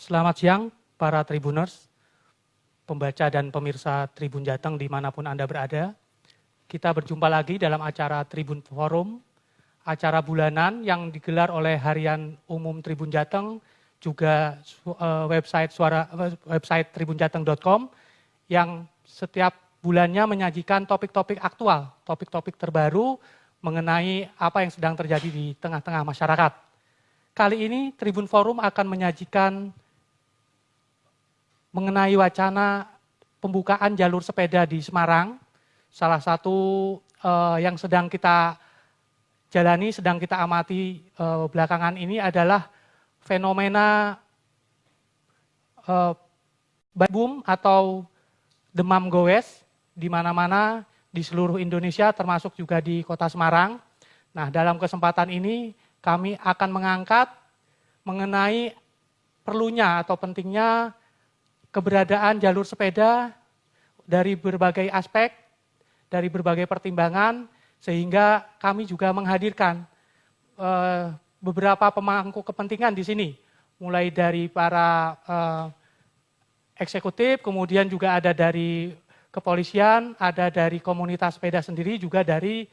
Selamat siang para Tribuners, pembaca dan pemirsa Tribun Jateng dimanapun Anda berada. Kita berjumpa lagi dalam acara Tribun Forum, acara bulanan yang digelar oleh Harian Umum Tribun Jateng, juga website tribunjateng.com yang setiap bulannya menyajikan topik-topik aktual, topik-topik terbaru mengenai apa yang sedang terjadi di tengah-tengah masyarakat. Kali ini Tribun Forum akan menyajikan mengenai wacana pembukaan jalur sepeda di Semarang. Salah satu yang sedang kita jalani, sedang kita amati belakangan ini adalah fenomena boom atau demam goes di mana-mana di seluruh Indonesia, termasuk juga di Kota Semarang. Nah, dalam kesempatan ini kami akan mengangkat mengenai perlunya atau pentingnya keberadaan jalur sepeda dari berbagai aspek, dari berbagai pertimbangan, sehingga kami juga menghadirkan beberapa pemangku kepentingan di sini, mulai dari para eksekutif, kemudian juga ada dari kepolisian, ada dari komunitas sepeda sendiri, juga dari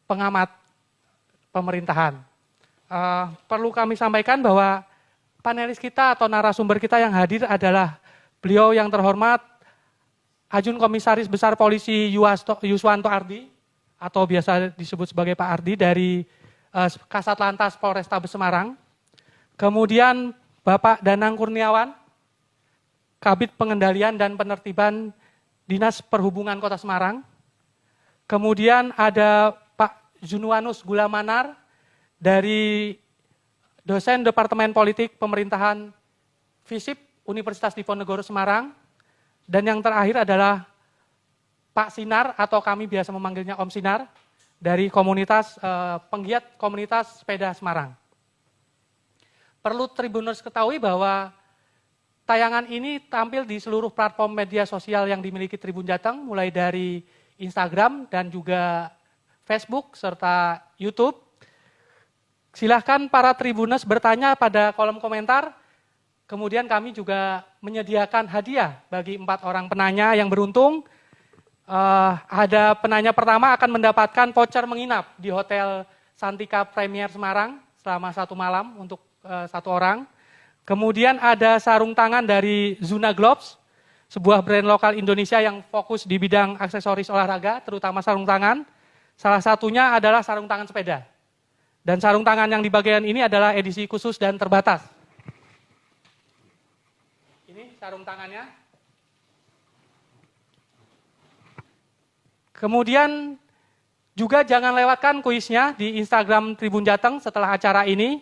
pengamat pemerintahan. Perlu kami sampaikan bahwa panelis kita atau narasumber kita yang hadir adalah beliau yang terhormat Ajun Komisaris Besar Polisi Yuswanto Ardi, atau biasa disebut sebagai Pak Ardi, dari Kasat Lantas Polrestabes Semarang. Kemudian Bapak Danang Kurniawan, Kabid Pengendalian dan Penertiban Dinas Perhubungan Kota Semarang. Kemudian ada Pak Junwanus Gulamanar dari dosen Departemen Politik Pemerintahan FISIP Universitas Diponegoro Semarang. Dan yang terakhir adalah Pak Sinar, atau kami biasa memanggilnya Om Sinar, dari komunitas penggiat komunitas sepeda Semarang. Perlu Tribuners ketahui bahwa tayangan ini tampil di seluruh platform media sosial yang dimiliki Tribun Jateng, mulai dari Instagram dan juga Facebook serta YouTube. Silahkan para Tribuners bertanya pada kolom komentar. Kemudian kami juga menyediakan hadiah bagi 4 orang penanya yang beruntung. Ada penanya pertama akan mendapatkan voucher menginap di Hotel Santika Premier Semarang selama 1 malam untuk 1 orang. Kemudian ada sarung tangan dari Zuna Gloves, sebuah brand lokal Indonesia yang fokus di bidang aksesoris olahraga, terutama sarung tangan. Salah satunya adalah sarung tangan sepeda. Dan sarung tangan yang di bagian ini adalah edisi khusus dan terbatas. Ini sarung tangannya. Kemudian juga jangan lewatkan kuisnya di Instagram Tribun Jateng setelah acara ini.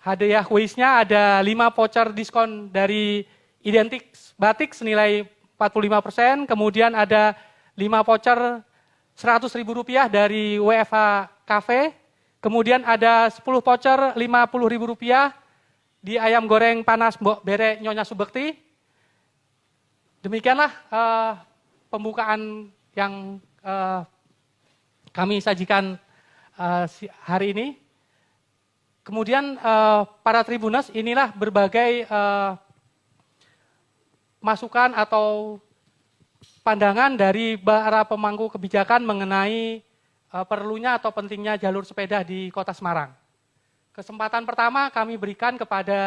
Hadiah kuisnya ada 5 voucher diskon dari Identik Batik senilai 45%, kemudian ada 5 voucher Rp100.000 dari WFH Cafe, kemudian ada 10 voucher Rp50.000 di ayam goreng panas Mbok Bere Nyonya Subekti. Demikianlah pembukaan yang kami sajikan hari ini. Kemudian para Tribuners, inilah berbagai masukan atau pandangan dari para pemangku kebijakan mengenai perlunya atau pentingnya jalur sepeda di Kota Semarang. Kesempatan pertama kami berikan kepada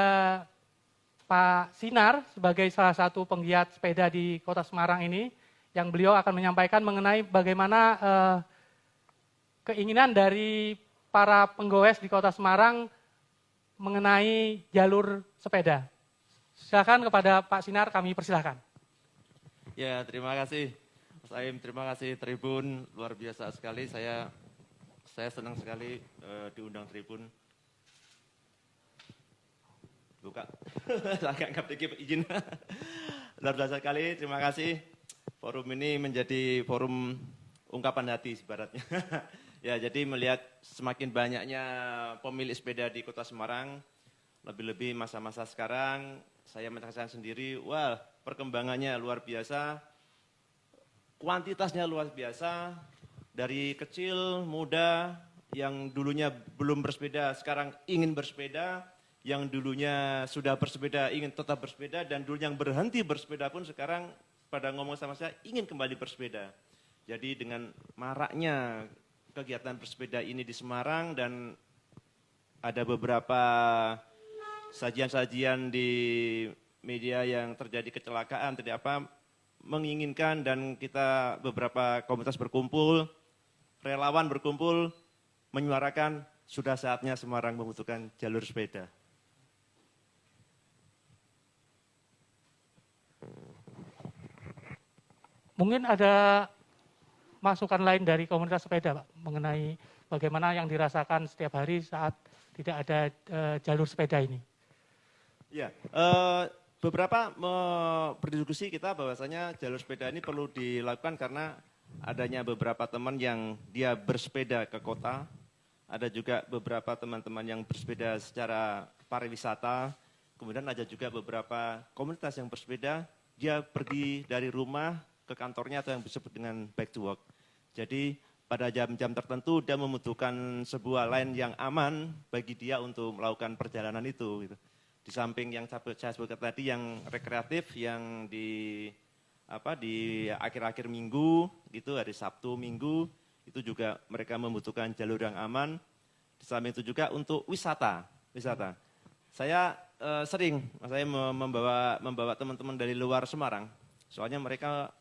Pak Sinar sebagai salah satu penggiat sepeda di Kota Semarang ini, yang beliau akan menyampaikan mengenai bagaimana keinginan dari para penggoes di Kota Semarang mengenai jalur sepeda. Silakan kepada Pak Sinar, kami persilahkan. Ya, terima kasih Mas Aim, terima kasih Tribun, luar biasa sekali. Saya senang sekali diundang Tribun. Buka, agak dikit izin. Luar biasa sekali, terima kasih. Forum ini menjadi forum ungkapan hati ibaratnya. Ya, jadi melihat semakin banyaknya pemilik sepeda di Kota Semarang, lebih-lebih masa-masa sekarang, saya merasakan sendiri, wah perkembangannya luar biasa, kuantitasnya luar biasa, dari kecil, muda, yang dulunya belum bersepeda, sekarang ingin bersepeda, yang dulunya sudah bersepeda ingin tetap bersepeda, dan dulu yang berhenti bersepeda pun sekarang pada ngomong sama saya ingin kembali bersepeda. Jadi dengan maraknya kegiatan bersepeda ini di Semarang, dan ada beberapa sajian-sajian di media yang terjadi kecelakaan, tidak apa, menginginkan, dan kita beberapa komunitas berkumpul, relawan berkumpul, menyuarakan sudah saatnya Semarang membutuhkan jalur sepeda. Mungkin ada masukan lain dari komunitas sepeda, Pak, mengenai bagaimana yang dirasakan setiap hari saat tidak ada jalur sepeda ini. Ya, beberapa berdiskusi kita bahwasanya jalur sepeda ini perlu dilakukan karena adanya beberapa teman yang dia bersepeda ke kota, ada juga beberapa teman-teman yang bersepeda secara pariwisata, kemudian ada juga beberapa komunitas yang bersepeda, dia pergi dari rumah ke kantornya atau yang disebut dengan back to work. Jadi pada jam-jam tertentu dia membutuhkan sebuah line yang aman bagi dia untuk melakukan perjalanan itu. Gitu. Di samping yang saya sebutkan tadi yang rekreatif, yang di akhir-akhir minggu, gitu hari Sabtu Minggu, itu juga mereka membutuhkan jalur yang aman. Di samping itu juga untuk wisata. Saya sering membawa teman-teman dari luar Semarang, soalnya mereka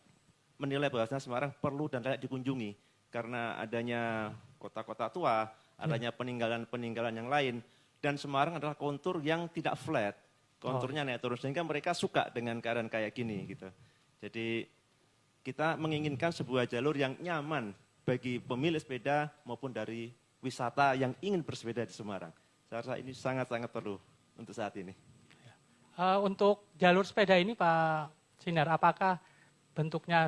menilai bahwa Semarang perlu dan layak dikunjungi karena adanya kota-kota tua, adanya peninggalan-peninggalan yang lain, dan Semarang adalah kontur yang tidak flat, konturnya naik turun, sehingga mereka suka dengan keadaan kayak gini gitu. Jadi kita menginginkan sebuah jalur yang nyaman bagi pemilik sepeda maupun dari wisata yang ingin bersepeda di Semarang. Saya rasa ini sangat-sangat perlu untuk saat ini. Untuk jalur sepeda ini Pak Sinar, apakah bentuknya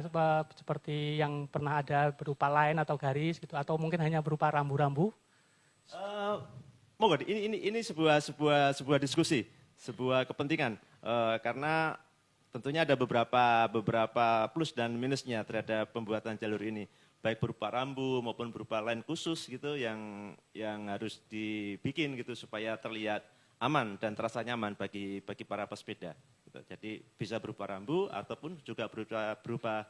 seperti yang pernah ada berupa line atau garis gitu, atau mungkin hanya berupa rambu-rambu? Monggo, ini sebuah diskusi, sebuah kepentingan, karena tentunya ada beberapa plus dan minusnya terhadap pembuatan jalur ini, baik berupa rambu maupun berupa line khusus gitu yang harus dibikin gitu supaya terlihat aman dan terasa nyaman bagi para pesepeda. Jadi bisa berupa rambu ataupun juga berupa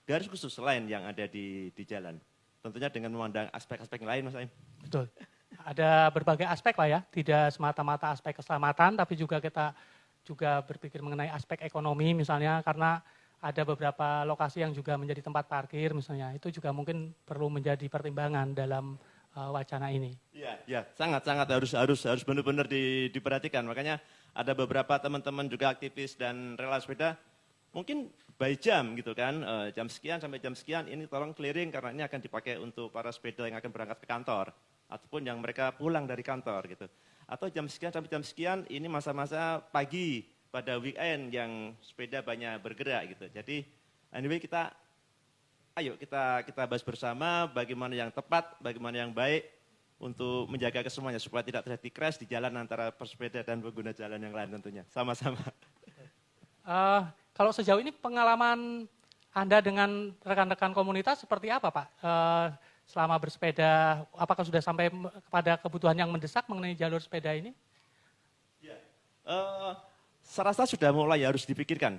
garis khusus lain yang ada di jalan. Tentunya dengan memandang aspek-aspek lain, Mas Aim. Betul. Ada berbagai aspek Pak ya, tidak semata-mata aspek keselamatan, tapi juga kita juga berpikir mengenai aspek ekonomi misalnya, karena ada beberapa lokasi yang juga menjadi tempat parkir misalnya, itu juga mungkin perlu menjadi pertimbangan dalam wacana ini. Iya, sangat harus benar-benar diperhatikan. Makanya ada beberapa teman-teman juga aktivis dan relawan sepeda, mungkin by jam gitu kan, jam sekian sampai jam sekian ini tolong clearing karena ini akan dipakai untuk para sepeda yang akan berangkat ke kantor ataupun yang mereka pulang dari kantor gitu. Atau jam sekian sampai jam sekian ini masa-masa pagi pada weekend yang sepeda banyak bergerak gitu. Jadi anyway ayo kita bahas bersama bagaimana yang tepat, bagaimana yang baik untuk menjaga kesemuanya supaya tidak terjadi crash di jalan antara pesepeda dan pengguna jalan yang lain tentunya. Sama-sama. Kalau sejauh ini pengalaman Anda dengan rekan-rekan komunitas seperti apa Pak? Selama bersepeda, apakah sudah sampai kepada kebutuhan yang mendesak mengenai jalur sepeda ini? Ya, saya rasa sudah mulai harus dipikirkan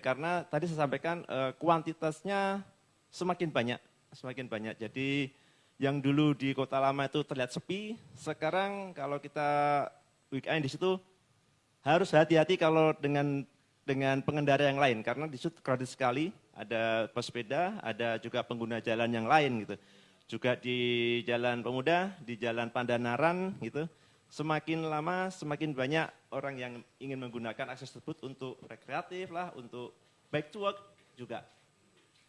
karena tadi saya sampaikan kuantitasnya semakin banyak. Jadi yang dulu di Kota Lama itu terlihat sepi, sekarang kalau kita weekend di situ harus hati-hati kalau dengan pengendara yang lain karena di situ crowded sekali, ada pesepeda, ada juga pengguna jalan yang lain gitu. Juga di Jalan Pemuda, di Jalan Pandanaran gitu. Semakin lama semakin banyak orang yang ingin menggunakan akses tersebut untuk rekreatif lah, untuk back to work juga.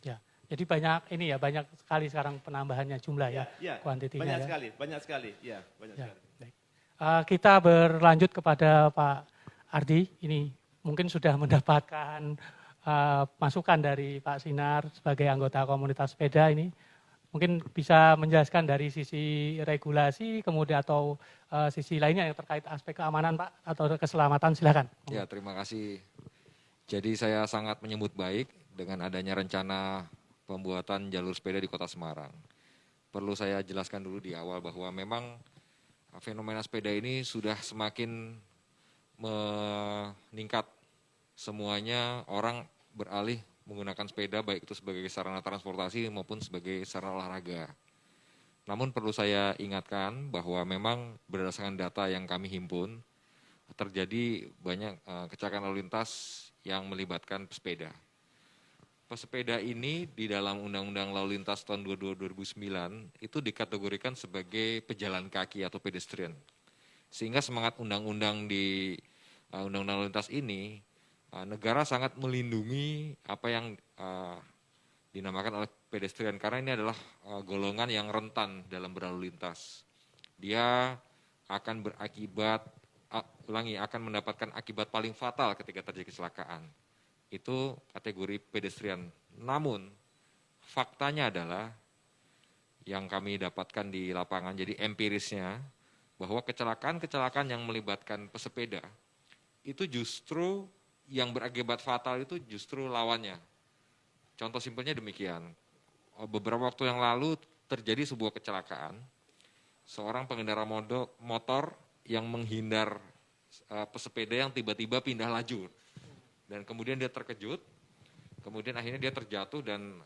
Ya. Jadi banyak sekali sekarang penambahannya jumlah ya kuantitinya. Banyak sekali. Baik. Kita berlanjut kepada Pak Ardi, ini mungkin sudah mendapatkan masukan dari Pak Sinar sebagai anggota komunitas sepeda ini. Mungkin bisa menjelaskan dari sisi regulasi kemudian atau sisi lainnya yang terkait aspek keamanan Pak atau keselamatan, silakan. Ya, terima kasih. Jadi saya sangat menyambut baik dengan adanya rencana pembuatan jalur sepeda di Kota Semarang. Perlu saya jelaskan dulu di awal bahwa memang fenomena sepeda ini sudah semakin meningkat. Semuanya orang beralih menggunakan sepeda baik itu sebagai sarana transportasi maupun sebagai sarana olahraga. Namun perlu saya ingatkan bahwa memang berdasarkan data yang kami himpun, terjadi banyak kecelakaan lalu lintas yang melibatkan pesepeda. Pesepeda ini di dalam Undang-Undang Lalu Lintas tahun 2009 itu dikategorikan sebagai pejalan kaki atau pedestrian. Sehingga semangat undang-undang di Undang-Undang Lalu Lintas ini, negara sangat melindungi apa yang dinamakan oleh pedestrian, karena ini adalah golongan yang rentan dalam berlalu lintas. Dia akan akan mendapatkan akibat paling fatal ketika terjadi kecelakaan. Itu kategori pedestrian. Namun faktanya adalah yang kami dapatkan di lapangan, jadi empirisnya, bahwa kecelakaan-kecelakaan yang melibatkan pesepeda itu justru yang berakibat fatal itu justru lawannya. Contoh simpelnya demikian. Beberapa waktu yang lalu terjadi sebuah kecelakaan. Seorang pengendara motor yang menghindar pesepeda yang tiba-tiba pindah lajur. Dan kemudian dia terkejut, kemudian akhirnya dia terjatuh dan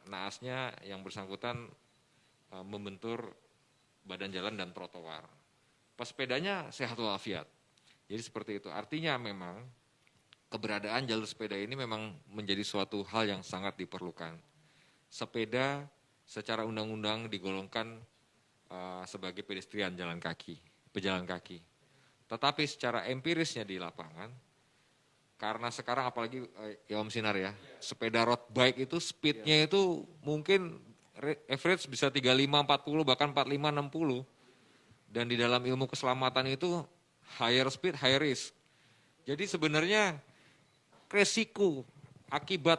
naasnya yang bersangkutan membentur badan jalan dan trotoar. Pesepedanya sehat walafiat. Jadi seperti itu. Artinya memang keberadaan jalur sepeda ini memang menjadi suatu hal yang sangat diperlukan. Sepeda secara undang-undang digolongkan sebagai pedestrian pejalan kaki. Tetapi secara empirisnya di lapangan, karena sekarang apalagi ya Om Sinar ya, sepeda road bike itu speednya itu mungkin average bisa 35-40 bahkan 45-60. Dan di dalam ilmu keselamatan itu higher speed, high risk. Jadi sebenarnya resiko akibat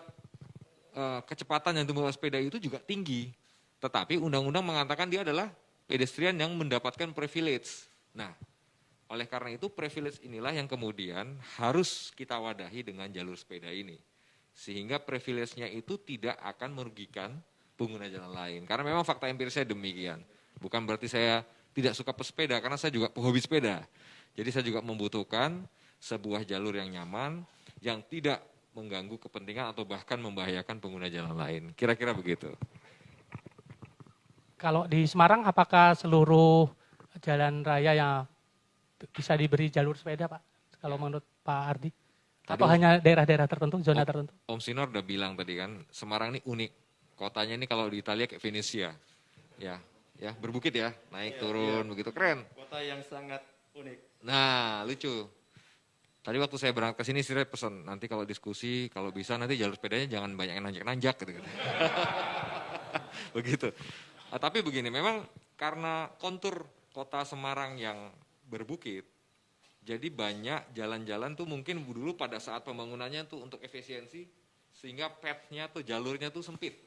kecepatan yang dimiliki sepeda itu juga tinggi. Tetapi undang-undang mengatakan dia adalah pedestrian yang mendapatkan privilege. Nah, oleh karena itu privilege inilah yang kemudian harus kita wadahi dengan jalur sepeda ini. Sehingga privilege-nya itu tidak akan merugikan pengguna jalan lain. Karena memang fakta empirisnya demikian. Bukan berarti saya tidak suka pesepeda, karena saya juga pehobi sepeda. Jadi saya juga membutuhkan sebuah jalur yang nyaman, yang tidak mengganggu kepentingan atau bahkan membahayakan pengguna jalan lain. Kira-kira begitu. Kalau di Semarang, apakah seluruh jalan raya yang bisa diberi jalur sepeda, Pak? Kalau menurut Pak Ardi? Atau hanya daerah-daerah tertentu, zona tertentu? Om Sinor udah bilang tadi kan, Semarang ini unik. Kotanya ini kalau di Italia kayak Venesia. Ya, berbukit ya, naik turun begitu, keren. Kota yang sangat unik. Nah, lucu. Tadi waktu saya berangkat ke sini, saya pesan, nanti kalau diskusi, kalau bisa nanti jalur sepedanya jangan banyak yang nanjak-nanjak gitu. Begitu. Tapi begini, memang karena kontur kota Semarang yang berbukit, jadi banyak jalan-jalan tuh mungkin dulu pada saat pembangunannya tuh untuk efisiensi, sehingga path-nya tuh jalurnya tuh sempit.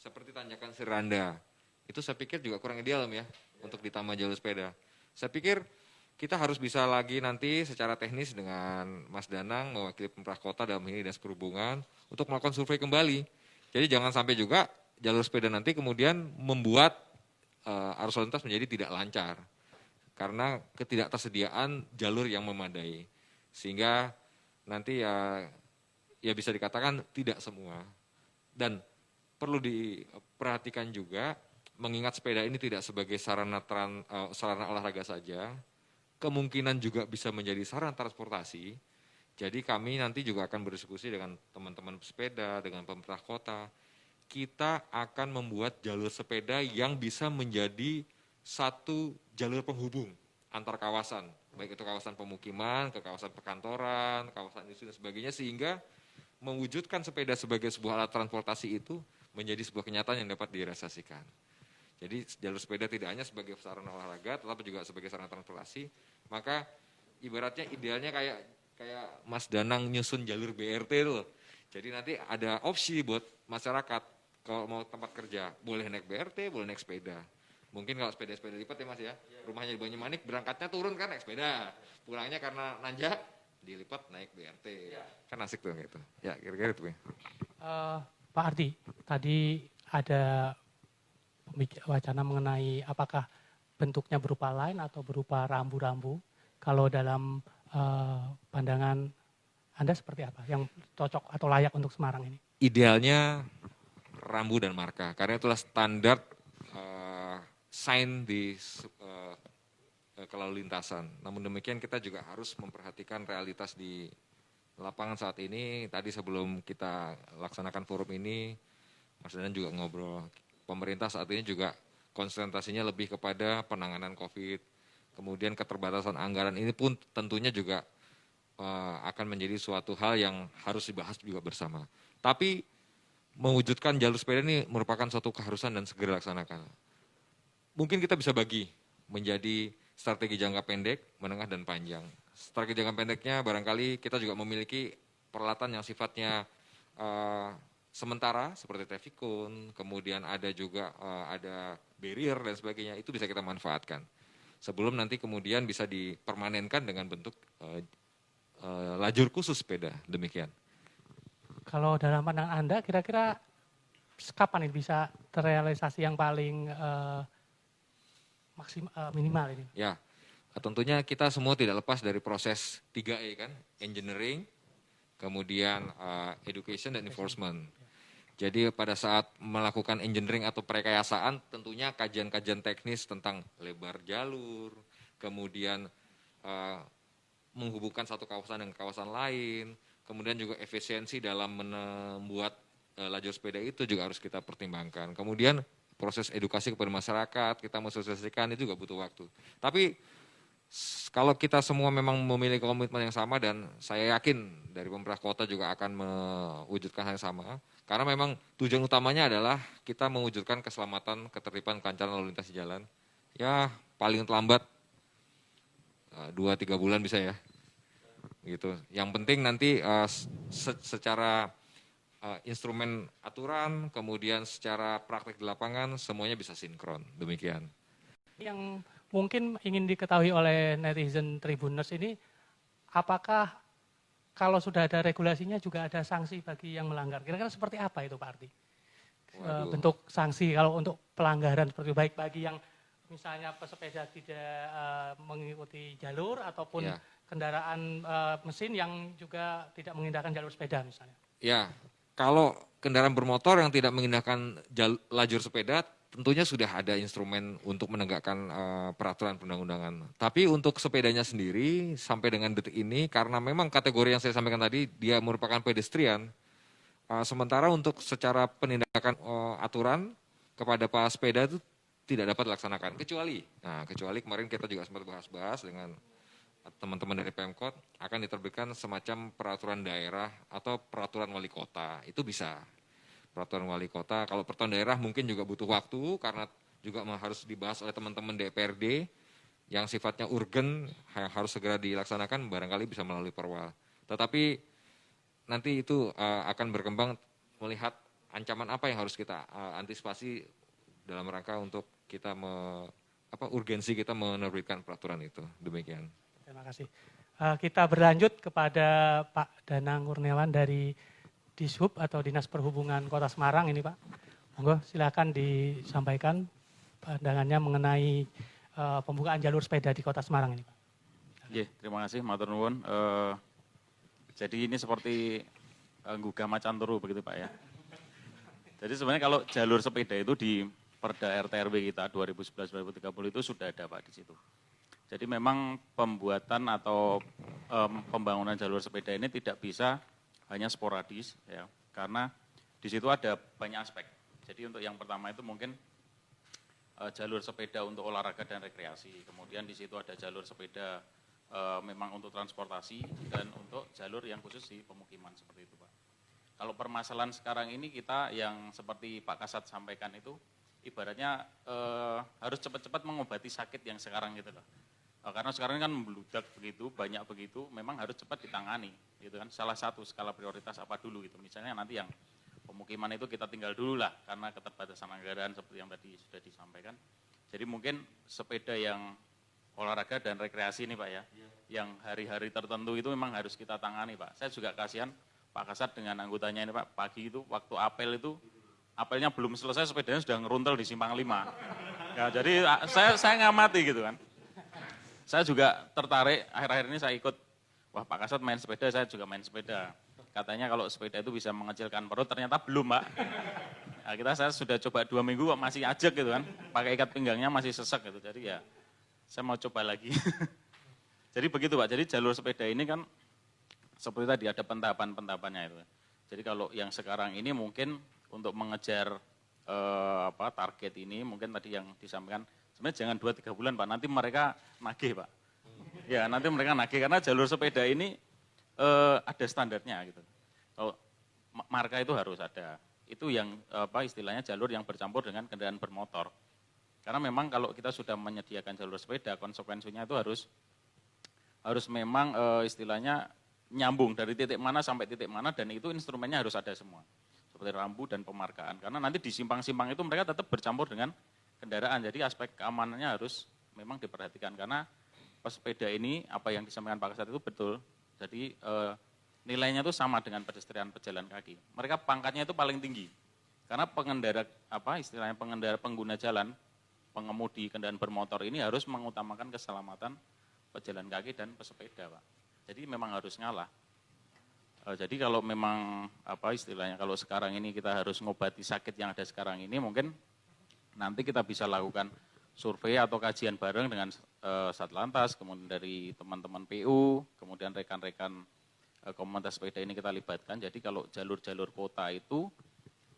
Seperti tanjakan Siranda. Itu saya pikir juga kurang ideal ya, untuk ditambah jalur sepeda. Saya pikir kita harus bisa lagi nanti secara teknis dengan Mas Danang, mewakili pemerintah kota dalam ini Dinas Perhubungan, untuk melakukan survei kembali. Jadi jangan sampai juga jalur sepeda nanti kemudian membuat arus lalu lintas menjadi tidak lancar. Karena ketidaktersediaan jalur yang memadai. Sehingga nanti ya bisa dikatakan tidak semua. Dan perlu diperhatikan juga, mengingat sepeda ini tidak sebagai sarana olahraga saja, kemungkinan juga bisa menjadi sarana transportasi. Jadi kami nanti juga akan berdiskusi dengan teman-teman pesepeda, dengan pemerintah kota. Kita akan membuat jalur sepeda yang bisa menjadi satu jalur penghubung antar kawasan. Baik itu kawasan pemukiman, ke kawasan perkantoran, kawasan industri dan sebagainya. Sehingga mewujudkan sepeda sebagai sebuah alat transportasi itu menjadi sebuah kenyataan yang dapat direalisasikan. Jadi jalur sepeda tidak hanya sebagai sarana olahraga, tetapi juga sebagai sarana transportasi. Maka ibaratnya idealnya kayak Mas Danang nyusun jalur BRT itu. Jadi nanti ada opsi buat masyarakat kalau mau tempat kerja, boleh naik BRT, boleh naik sepeda. Mungkin kalau sepeda lipat ya Mas ya, rumahnya di Banyumanik, berangkatnya turun kan naik sepeda. Pulangnya karena nanjak, dilipat naik BRT. Kan asik tuh gitu. Ya kira-kira itu. Pak Ardi, tadi ada wacana mengenai apakah bentuknya berupa line atau berupa rambu-rambu. Kalau dalam pandangan Anda seperti apa yang cocok atau layak untuk Semarang ini? Idealnya rambu dan marka, karena itulah standar sign di kelalu lintasan. Namun demikian kita juga harus memperhatikan realitas di lapangan saat ini. Tadi sebelum kita laksanakan forum ini, Mas Danan juga ngobrol, pemerintah saat ini juga konsentrasinya lebih kepada penanganan COVID, kemudian keterbatasan anggaran ini pun tentunya juga akan menjadi suatu hal yang harus dibahas juga bersama. Tapi mewujudkan jalur sepeda ini merupakan suatu keharusan dan segera dilaksanakan. Mungkin kita bisa bagi menjadi strategi jangka pendek, menengah, dan panjang. Strategi jangka pendeknya barangkali kita juga memiliki peralatan yang sifatnya sementara seperti traffic cone, kemudian ada juga ada barrier dan sebagainya, itu bisa kita manfaatkan. Sebelum nanti kemudian bisa dipermanenkan dengan bentuk lajur khusus sepeda, demikian. Kalau dalam pandangan Anda, kira-kira kapan ini bisa terrealisasi yang paling minimal ini? Ya, tentunya kita semua tidak lepas dari proses 3E kan, engineering, kemudian education dan enforcement. Jadi pada saat melakukan engineering atau perekayasaan, tentunya kajian-kajian teknis tentang lebar jalur, kemudian menghubungkan satu kawasan dengan kawasan lain, kemudian juga efisiensi dalam membuat lajur sepeda itu juga harus kita pertimbangkan. Kemudian proses edukasi kepada masyarakat, kita mensosialisasikan itu juga butuh waktu. Tapi kalau kita semua memang memiliki komitmen yang sama dan saya yakin dari pemerintah kota juga akan mewujudkan hal yang sama. Karena memang tujuan utamanya adalah kita mewujudkan keselamatan, ketertiban, kelancaran lalu lintas di jalan. Ya paling terlambat 2-3 bulan bisa ya. Gitu. Yang penting nanti secara instrumen aturan, kemudian secara praktek di lapangan semuanya bisa sinkron. Demikian. Yang mungkin ingin diketahui oleh netizen Tribuners ini, apakah kalau sudah ada regulasinya juga ada sanksi bagi yang melanggar? Kira-kira seperti apa itu Pak Arti? Bentuk sanksi kalau untuk pelanggaran seperti baik bagi yang misalnya pesepeda tidak mengikuti jalur ataupun kendaraan mesin yang juga tidak mengindahkan jalur sepeda misalnya. Ya, kalau kendaraan bermotor yang tidak mengindahkan lajur sepeda tentunya sudah ada instrumen untuk menegakkan peraturan perundang-undangan. Tapi untuk sepedanya sendiri sampai dengan detik ini karena memang kategori yang saya sampaikan tadi dia merupakan pedestrian. Sementara untuk secara penindakan aturan kepada pesepeda itu tidak dapat dilaksanakan kecuali kemarin kita juga sempat bahas-bahas dengan teman-teman dari Pemkot akan diterbitkan semacam peraturan daerah atau peraturan wali kota, itu bisa. Peraturan wali kota, kalau peraturan daerah mungkin juga butuh waktu karena juga harus dibahas oleh teman-teman DPRD yang sifatnya urgen, yang harus segera dilaksanakan, barangkali bisa melalui perwal. Tetapi nanti itu akan berkembang melihat ancaman apa yang harus kita antisipasi dalam rangka untuk kita urgensi kita menerbitkan peraturan itu. Demikian. Terima kasih. Kita berlanjut kepada Pak Danang Kurniawan dari Dishub atau Dinas Perhubungan Kota Semarang ini Pak. Monggo silakan disampaikan pandangannya mengenai pembukaan jalur sepeda di Kota Semarang ini Pak. Terima kasih matur nuwun. Jadi ini seperti gugah macan turu begitu Pak ya. Jadi sebenarnya kalau jalur sepeda itu di Perda RT/RW kita 2011-2030 itu sudah ada Pak di situ. Jadi memang pembuatan atau pembangunan jalur sepeda ini tidak bisa hanya sporadis ya, karena di situ ada banyak aspek. Jadi untuk yang pertama itu mungkin jalur sepeda untuk olahraga dan rekreasi. Kemudian di situ ada jalur sepeda memang untuk transportasi dan untuk jalur yang khusus di pemukiman seperti itu Pak. Kalau permasalahan sekarang ini kita yang seperti Pak Kasat sampaikan itu ibaratnya harus cepat-cepat mengobati sakit yang sekarang gitu loh. Karena sekarang kan membludak begitu, banyak begitu, memang harus cepat ditangani gitu kan. Salah satu skala prioritas apa dulu gitu. Misalnya nanti yang pemukiman itu kita tinggal dulu lah karena keterbatasan anggaran seperti yang tadi sudah disampaikan. Jadi mungkin sepeda yang olahraga dan rekreasi nih Pak ya, yang hari-hari tertentu itu memang harus kita tangani Pak. Saya juga kasihan Pak Kasat dengan anggotanya ini Pak, pagi itu waktu apel itu, apelnya belum selesai sepedanya sudah ngeruntel di simpang 5. Ya, jadi saya ngamati gitu kan. Saya juga tertarik, akhir-akhir ini saya ikut, wah Pak Kasat main sepeda, saya juga main sepeda. Katanya kalau sepeda itu bisa mengecilkan perut, ternyata belum Pak. Nah, saya sudah coba 2 minggu kok masih ajek gitu kan, pakai ikat pinggangnya masih sesek gitu, jadi ya saya mau coba lagi. Jadi begitu Pak, jadi jalur sepeda ini kan seperti tadi ada pentahapan-pentahapannya itu. Jadi kalau yang sekarang ini mungkin untuk mengejar target ini, mungkin tadi yang disampaikan, sebenarnya jangan 2-3 bulan Pak, nanti mereka nagih Pak. Ya nanti mereka nagih, karena jalur sepeda ini ada standarnya gitu. Kalau marka itu harus ada. Itu yang istilahnya jalur yang bercampur dengan kendaraan bermotor. Karena memang kalau kita sudah menyediakan jalur sepeda, konsekuensinya itu harus memang istilahnya nyambung dari titik mana sampai titik mana, dan itu instrumennya harus ada semua. Seperti rambu dan pemarkaan. Karena nanti di simpang-simpang itu mereka tetap bercampur dengan kendaraan. Jadi aspek keamanannya harus memang diperhatikan. Karena pesepeda ini, apa yang disampaikan Pak Kasat itu betul. Jadi nilainya itu sama dengan pedestrian pejalan kaki. Mereka pangkatnya itu paling tinggi. Karena pengendara pengguna jalan, pengemudi kendaraan bermotor ini harus mengutamakan keselamatan pejalan kaki dan pesepeda, Pak. Jadi memang harus ngalah. Jadi kalau memang kalau sekarang ini kita harus ngobati sakit yang ada sekarang ini, mungkin nanti kita bisa lakukan survei atau kajian bareng dengan Satlantas, kemudian dari teman-teman PU, kemudian rekan-rekan komunitas sepeda ini kita libatkan. Jadi kalau jalur-jalur kota itu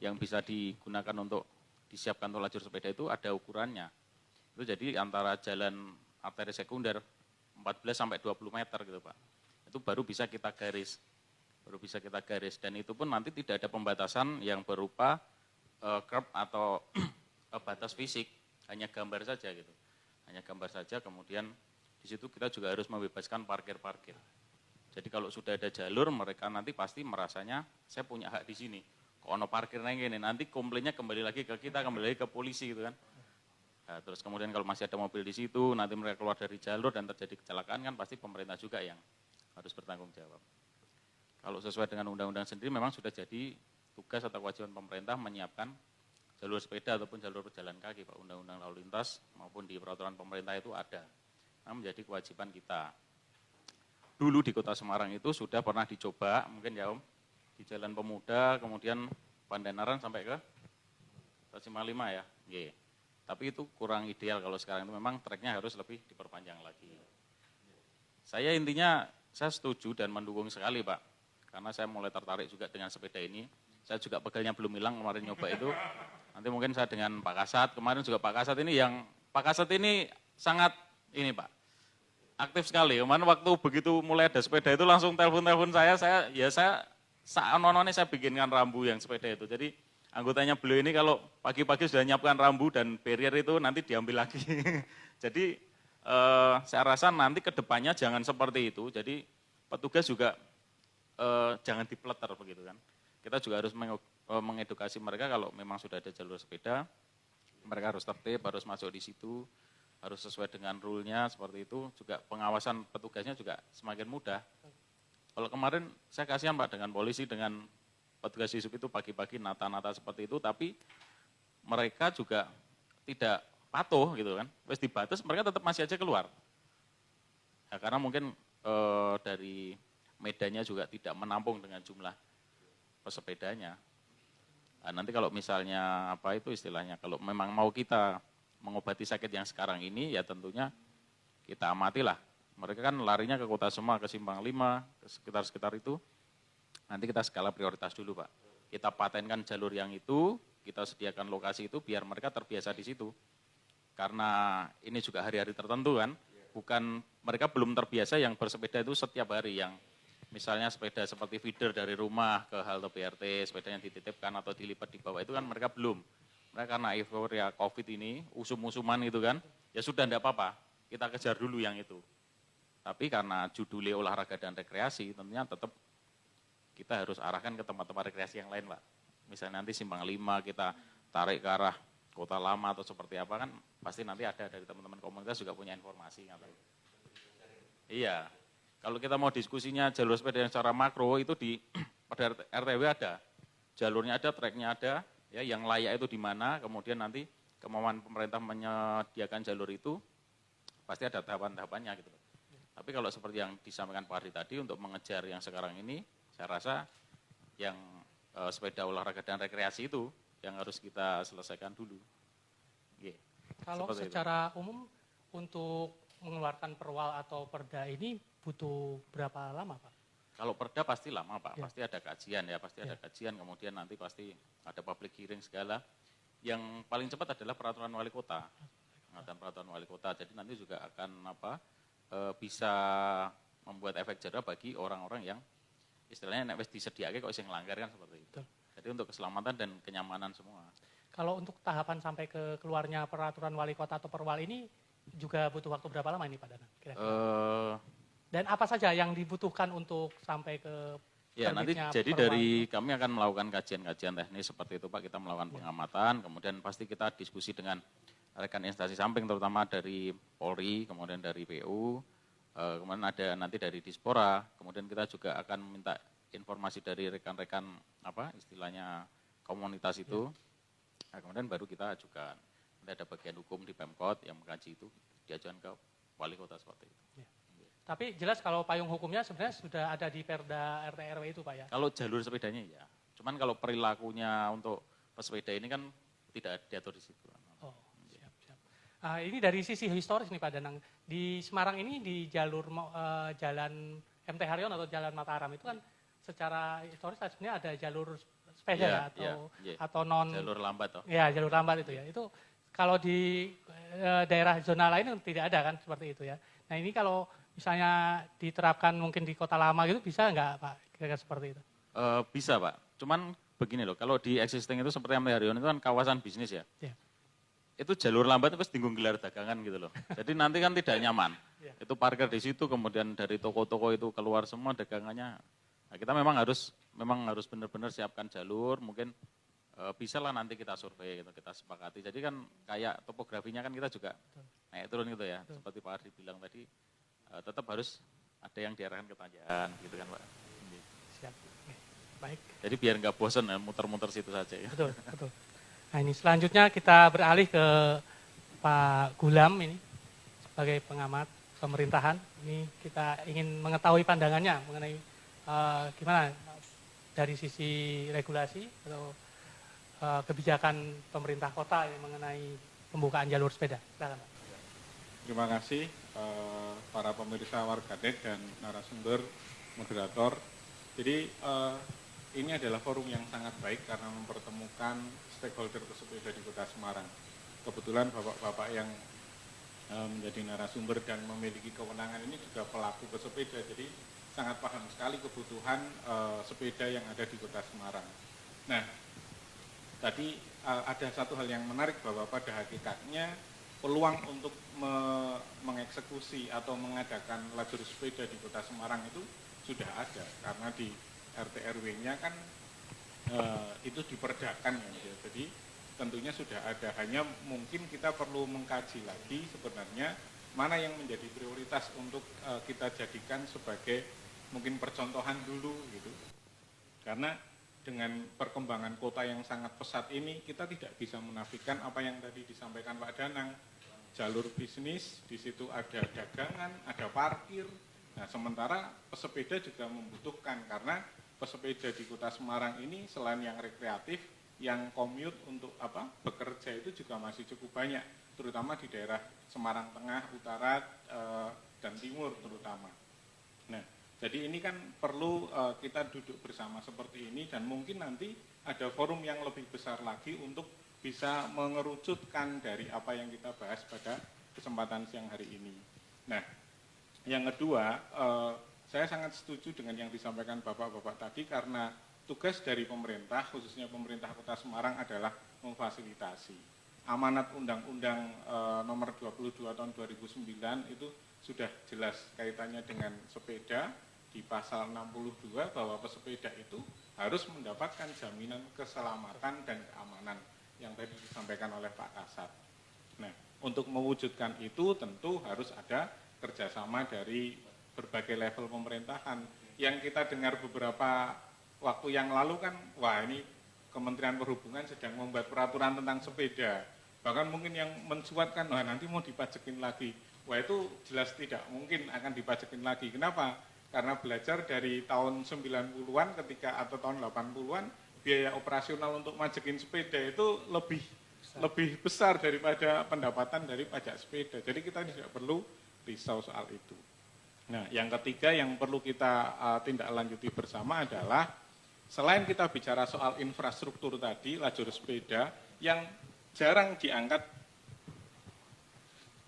yang bisa digunakan untuk disiapkan untuk lajur sepeda itu ada ukurannya. Itu jadi antara jalan arteri sekunder 14 sampai 20 meter gitu Pak. Itu baru bisa kita garis. Dan itu pun nanti tidak ada pembatasan yang berupa curb atau batas fisik, hanya gambar saja gitu. Hanya gambar saja, kemudian di situ kita juga harus membebaskan parkir-parkir. Jadi kalau sudah ada jalur, mereka nanti pasti merasanya saya punya hak di sini. Kok ono parkir nang ini, nanti komplainnya kembali lagi ke kita, kembali lagi ke polisi gitu kan. Nah, terus kemudian kalau masih ada mobil di situ, nanti mereka keluar dari jalur dan terjadi kecelakaan, kan pasti pemerintah juga yang harus bertanggung jawab. Kalau sesuai dengan undang-undang sendiri memang sudah jadi tugas atau kewajiban pemerintah menyiapkan jalur sepeda ataupun jalur pejalan kaki, Pak. Undang-undang lalu lintas maupun di peraturan pemerintah itu ada. Nah, menjadi kewajiban kita. Dulu di Kota Semarang itu sudah pernah dicoba, mungkin ya Om, di Jalan Pemuda, kemudian Pandanaran sampai ke 55 ya. Ye. Tapi itu kurang ideal kalau sekarang itu memang treknya harus lebih diperpanjang lagi. Saya intinya, saya setuju dan mendukung sekali Pak. Karena saya mulai tertarik juga dengan sepeda ini. Saya juga pegalnya belum hilang kemarin nyoba itu. Nanti mungkin saya dengan Pak Kasat, kemarin juga Pak Kasat ini sangat ini Pak. Aktif sekali. Kemarin waktu begitu mulai ada sepeda itu langsung telepon saya saya bikinkan rambu yang sepeda itu. Jadi anggotanya beliau ini kalau pagi-pagi sudah nyiapkan rambu dan barrier itu nanti diambil lagi. Jadi saya rasa nanti ke depannya jangan seperti itu. Jadi petugas juga jangan dipeleter begitu kan. Kita juga harus mengedukasi mereka kalau memang sudah ada jalur sepeda, mereka harus tertib, harus masuk di situ. Harus sesuai dengan rule-nya seperti itu, juga pengawasan petugasnya juga semakin mudah. Kalau kemarin saya kasihan Pak dengan polisi, dengan petugas Dishub itu pagi-pagi nata-nata seperti itu, tapi mereka juga tidak patuh gitu kan. Wes dibatas mereka tetap masih aja keluar. Ya, karena mungkin dari medannya juga tidak menampung dengan jumlah pesepedanya. Nah, nanti kalau misalnya istilahnya, kalau memang mau kita mengobati sakit yang sekarang ini, ya tentunya kita amatilah. Mereka kan larinya ke Kota Semua, ke Simpang 5, ke sekitar-sekitar itu. Nanti kita skala prioritas dulu Pak. Kita patenkan jalur yang itu, kita sediakan lokasi itu biar mereka terbiasa di situ. Karena ini juga hari-hari tertentu kan, bukan mereka belum terbiasa yang bersepeda itu setiap hari, yang misalnya sepeda seperti feeder dari rumah ke halte BRT, sepeda yang dititipkan atau dilipat di bawah itu kan mereka belum. Mereka karena euforia COVID ini, usum-usuman itu kan, ya sudah enggak apa-apa, kita kejar dulu yang itu. Tapi karena judulnya olahraga dan rekreasi, tentunya tetap kita harus arahkan ke tempat-tempat rekreasi yang lain Pak. Misalnya nanti Simpang 5 kita tarik ke arah Kota Lama atau seperti apa kan, pasti nanti ada dari teman-teman komunitas juga punya informasi. Iya, kalau kita mau diskusinya jalur sepeda yang secara makro itu di pada RTW ada, jalurnya ada, treknya ada, ya, yang layak itu di mana, kemudian nanti kemauan pemerintah menyediakan jalur itu, pasti ada tahapan-tahapannya gitu. Tapi kalau seperti yang disampaikan Pak Ardi tadi, untuk mengejar yang sekarang ini, saya rasa yang sepeda olahraga dan rekreasi itu yang harus kita selesaikan dulu. Yeah. Kalau Seperti secara umum untuk mengeluarkan perwal atau perda ini butuh berapa lama, Pak? Kalau perda pasti lama Pak, Ya. pasti ada kajian ya, pasti ada kajian, kemudian nanti pasti ada public hearing segala. Yang paling cepat adalah peraturan wali kota, dan peraturan wali kota. Jadi nanti juga akan bisa membuat efek jera bagi orang-orang yang istilahnya nek wis disediake kok sing nglanggar kan seperti itu. Betul. Jadi untuk keselamatan dan kenyamanan semua. Kalau untuk tahapan sampai ke keluarnya peraturan wali kota atau perwal ini juga butuh waktu berapa lama ini Pak Danang? Kira-kira? Dan apa saja yang dibutuhkan untuk sampai ke Ya nanti terbitnya jadi perwal dari itu? kami akan melakukan kajian-kajian teknis seperti itu Pak, kita melakukan pengamatan, kemudian pasti kita diskusi dengan rekan instansi samping terutama dari Polri, kemudian dari PU, kemudian ada nanti dari Dispora, kemudian kita juga akan minta informasi dari rekan-rekan istilahnya komunitas itu, nah, kemudian baru kita ajukan. Nanti ada bagian hukum di Pemkot yang mengkaji itu, diajukan ke wali kota seperti itu. Tapi jelas kalau payung hukumnya sebenarnya sudah ada di Perda RT RW itu Pak ya? Kalau jalur sepedanya ya, cuman kalau perilakunya untuk pesepeda ini kan tidak diatur di situ. Oh, siap. Ini dari sisi historis nih Pak Danang. Di Semarang ini di jalur jalan MT Haryono atau Jalan Mataram itu kan secara historis sebenarnya ada jalur sepeda atau non jalur lambat toh. Ya, jalur lambat itu ya. Itu kalau di daerah zona lain tidak ada kan seperti itu ya. Nah, ini kalau misalnya diterapkan mungkin di kota lama gitu bisa nggak Pak? Kira-kira seperti itu. Bisa Pak, cuman begini loh, kalau di existing itu seperti MT Haryono itu kan kawasan bisnis ya. Iya. Itu jalur lambat itu tinggung gelar dagangan gitu loh. Jadi nanti kan tidak nyaman. Iya. Itu parkir di situ, kemudian dari toko-toko itu keluar semua dagangannya. Nah, kita memang harus benar-benar siapkan jalur, mungkin bisa lah nanti kita survei gitu, kita sepakati. Jadi kan kayak topografinya kan kita juga naik turun gitu ya. Seperti Pak Ardi bilang tadi, tetap harus ada yang diarahkan ke tanjakan gitu kan Pak. Siap. Oke, baik. Jadi biar nggak bosan ya, muter-muter situ saja ya. Betul. Nah, ini selanjutnya kita beralih ke Pak Gulam ini sebagai pengamat pemerintahan. Ini kita ingin mengetahui pandangannya mengenai gimana dari sisi regulasi atau kebijakan pemerintah kota mengenai pembukaan jalur sepeda. Silakan, Pak. Terima kasih para pemirsa Warganet dan narasumber, moderator. Jadi ini adalah forum yang sangat baik karena mempertemukan stakeholder pesepeda di Kota Semarang. Kebetulan bapak-bapak yang menjadi narasumber dan memiliki kewenangan ini juga pelaku pesepeda, jadi sangat paham sekali kebutuhan sepeda yang ada di Kota Semarang. Nah, tadi ada satu hal yang menarik bahwa pada hakikatnya peluang untuk mengeksekusi atau mengadakan lajur sepeda di Kota Semarang itu sudah ada, karena di RT RW-nya kan itu diperdakan ya, jadi tentunya sudah ada, hanya mungkin kita perlu mengkaji lagi sebenarnya mana yang menjadi prioritas untuk kita jadikan sebagai mungkin percontohan dulu gitu, karena dengan perkembangan kota yang sangat pesat ini kita tidak bisa menafikan apa yang tadi disampaikan Pak Danang. Jalur bisnis, di situ ada dagangan, ada parkir. Nah, sementara pesepeda juga membutuhkan, karena pesepeda di Kota Semarang ini selain yang rekreatif, yang commute untuk bekerja itu juga masih cukup banyak, terutama di daerah Semarang Tengah, Utara, dan Timur terutama. Nah, jadi ini kan perlu kita duduk bersama seperti ini, dan mungkin nanti ada forum yang lebih besar lagi untuk bisa mengerucutkan dari apa yang kita bahas pada kesempatan siang hari ini. Nah, yang kedua, saya sangat setuju dengan yang disampaikan Bapak-Bapak tadi, karena tugas dari pemerintah, khususnya pemerintah Kota Semarang adalah memfasilitasi. Amanat Undang-Undang nomor 22 tahun 2009 itu sudah jelas kaitannya dengan sepeda di pasal 62 bahwa pesepeda itu harus mendapatkan jaminan keselamatan dan keamanan yang tadi disampaikan oleh Pak Kasat. Nah, untuk mewujudkan itu tentu harus ada kerjasama dari berbagai level pemerintahan. Yang kita dengar beberapa waktu yang lalu kan, wah ini Kementerian Perhubungan sedang membuat peraturan tentang sepeda. Bahkan mungkin yang mencuatkan, wah nanti mau dipajekin lagi. Wah itu jelas tidak mungkin akan dipajekin lagi. Kenapa? Karena belajar dari tahun 90-an atau tahun 80-an, biaya operasional untuk majekin sepeda itu lebih besar daripada pendapatan dari pajak sepeda. Jadi kita tidak perlu risau soal itu. Nah, yang ketiga yang perlu kita tindak lanjuti bersama adalah selain kita bicara soal infrastruktur tadi, lajur sepeda yang jarang diangkat.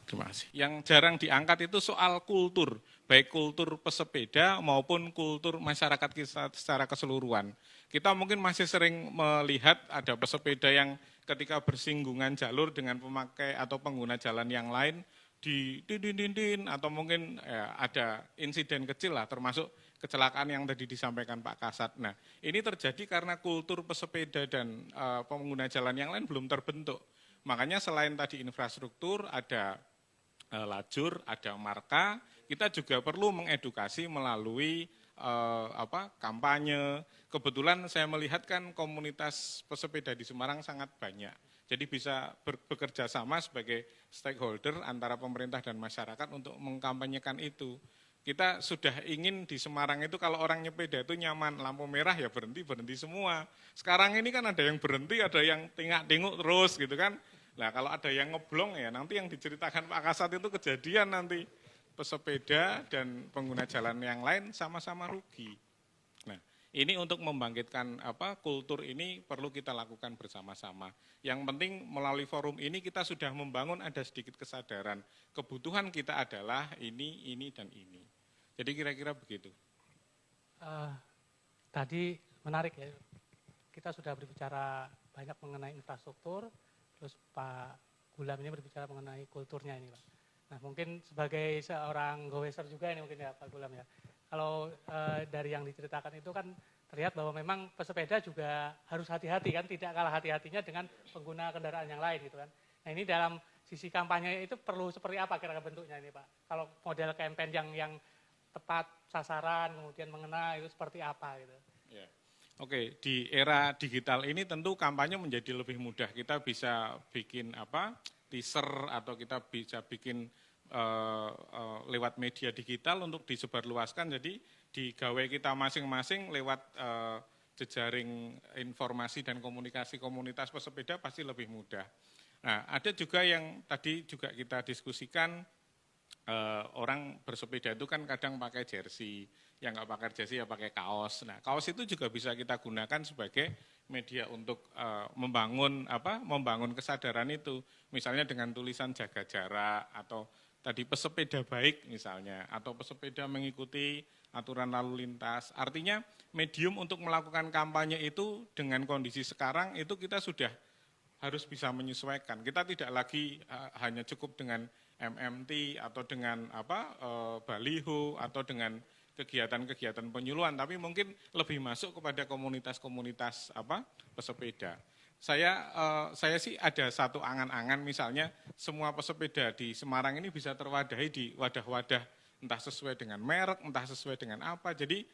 Terima kasih. Yang jarang diangkat itu soal kultur, baik kultur pesepeda maupun kultur masyarakat kita secara keseluruhan. Kita mungkin masih sering melihat ada pesepeda yang ketika bersinggungan jalur dengan pemakai atau pengguna jalan yang lain di atau mungkin ya, ada insiden kecil lah, termasuk kecelakaan yang tadi disampaikan Pak Kasat. Nah, ini terjadi karena kultur pesepeda dan pengguna jalan yang lain belum terbentuk. Makanya selain tadi infrastruktur, ada lajur, ada marka, kita juga perlu mengedukasi melalui kampanye. Kebetulan saya melihat kan komunitas pesepeda di Semarang sangat banyak. Jadi bisa bekerja sama sebagai stakeholder antara pemerintah dan masyarakat untuk mengkampanyekan itu. Kita sudah ingin di Semarang itu kalau orang nyepeda itu nyaman, lampu merah ya berhenti semua. Sekarang ini kan ada yang berhenti, ada yang tengok terus gitu kan. Nah kalau ada yang ngeblong ya nanti yang diceritakan Pak Kasat itu kejadian nanti. Pesepeda dan pengguna jalan yang lain sama-sama rugi. Nah, ini untuk membangkitkan kultur ini perlu kita lakukan bersama-sama. Yang penting melalui forum ini kita sudah membangun ada sedikit kesadaran. Kebutuhan kita adalah ini, dan ini. Jadi kira-kira begitu. Tadi menarik ya, kita sudah berbicara banyak mengenai infrastruktur, terus Pak Gulam ini berbicara mengenai kulturnya ini Pak. Nah mungkin sebagai seorang goeser juga ini mungkin ya Pak Gulam ya. Kalau dari yang diceritakan itu kan terlihat bahwa memang pesepeda juga harus hati-hati kan, tidak kalah hati-hatinya dengan pengguna kendaraan yang lain gitu kan. Nah ini dalam sisi kampanye itu perlu seperti apa kira-kira bentuknya ini Pak? Kalau model campaign yang tepat sasaran kemudian mengena itu seperti apa gitu? Ya. Oke, di era digital ini tentu kampanye menjadi lebih mudah. Kita bisa bikin teaser atau kita bisa bikin lewat media digital untuk disebarluaskan. Jadi di gawe kita masing-masing lewat jejaring informasi dan komunikasi komunitas pesepeda pasti lebih mudah. Nah, ada juga yang tadi juga kita diskusikan, orang bersepeda itu kan kadang pakai jersey, yang nggak pakai jersey ya pakai kaos. Nah, kaos itu juga bisa kita gunakan sebagai media untuk membangun kesadaran itu. Misalnya dengan tulisan jaga jarak atau tadi pesepeda baik misalnya, atau pesepeda mengikuti aturan lalu lintas. Artinya medium untuk melakukan kampanye itu dengan kondisi sekarang itu kita sudah harus bisa menyesuaikan. Kita tidak lagi hanya cukup dengan MMT atau dengan baliho atau dengan kegiatan-kegiatan penyuluhan, tapi mungkin lebih masuk kepada komunitas-komunitas pesepeda. Saya sih ada satu angan-angan, misalnya semua pesepeda di Semarang ini bisa terwadahi di wadah-wadah, entah sesuai dengan merek, entah sesuai dengan apa. Jadi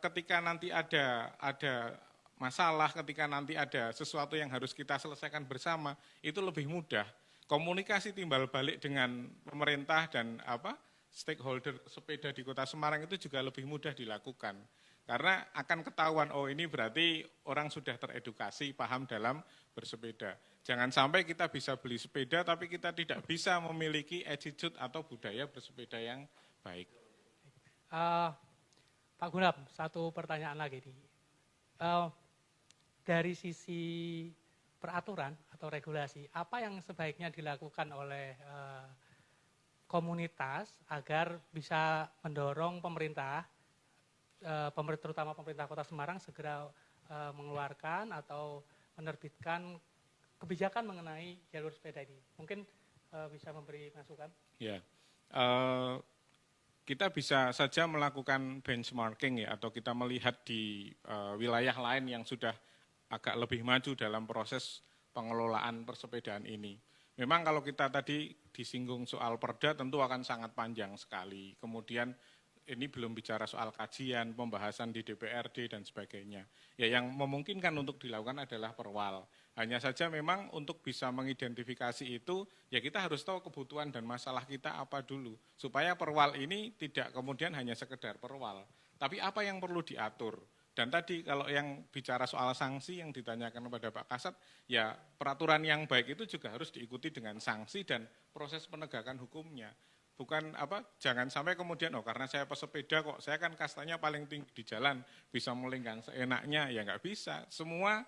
ketika nanti ada masalah, ketika nanti ada sesuatu yang harus kita selesaikan bersama, itu lebih mudah. Komunikasi timbal balik dengan pemerintah dan stakeholder sepeda di Kota Semarang itu juga lebih mudah dilakukan. Karena akan ketahuan, oh ini berarti orang sudah teredukasi, paham dalam bersepeda. Jangan sampai kita bisa beli sepeda, tapi kita tidak bisa memiliki attitude atau budaya bersepeda yang baik. Pak Gulam, satu pertanyaan lagi nih. Dari sisi peraturan atau regulasi, apa yang sebaiknya dilakukan oleh komunitas agar bisa mendorong pemerintah, terutama pemerintah Kota Semarang segera mengeluarkan atau menerbitkan kebijakan mengenai jalur sepeda ini? Mungkin bisa memberi masukan? Ya, kita bisa saja melakukan benchmarking ya, atau kita melihat di wilayah lain yang sudah agak lebih maju dalam proses pengelolaan persepedaan ini. Memang kalau kita tadi disinggung soal perda tentu akan sangat panjang sekali. Kemudian ini belum bicara soal kajian, pembahasan di DPRD dan sebagainya. Ya yang memungkinkan untuk dilakukan adalah perwal. Hanya saja memang untuk bisa mengidentifikasi itu, ya kita harus tahu kebutuhan dan masalah kita apa dulu. Supaya perwal ini tidak kemudian hanya sekedar perwal. Tapi apa yang perlu diatur. Dan tadi kalau yang bicara soal sanksi yang ditanyakan kepada Pak Kasat, ya peraturan yang baik itu juga harus diikuti dengan sanksi dan proses penegakan hukumnya. Bukan jangan sampai kemudian karena saya pesepeda kok saya kan kastanya paling tinggi di jalan bisa melenggang seenaknya, ya nggak bisa. Semua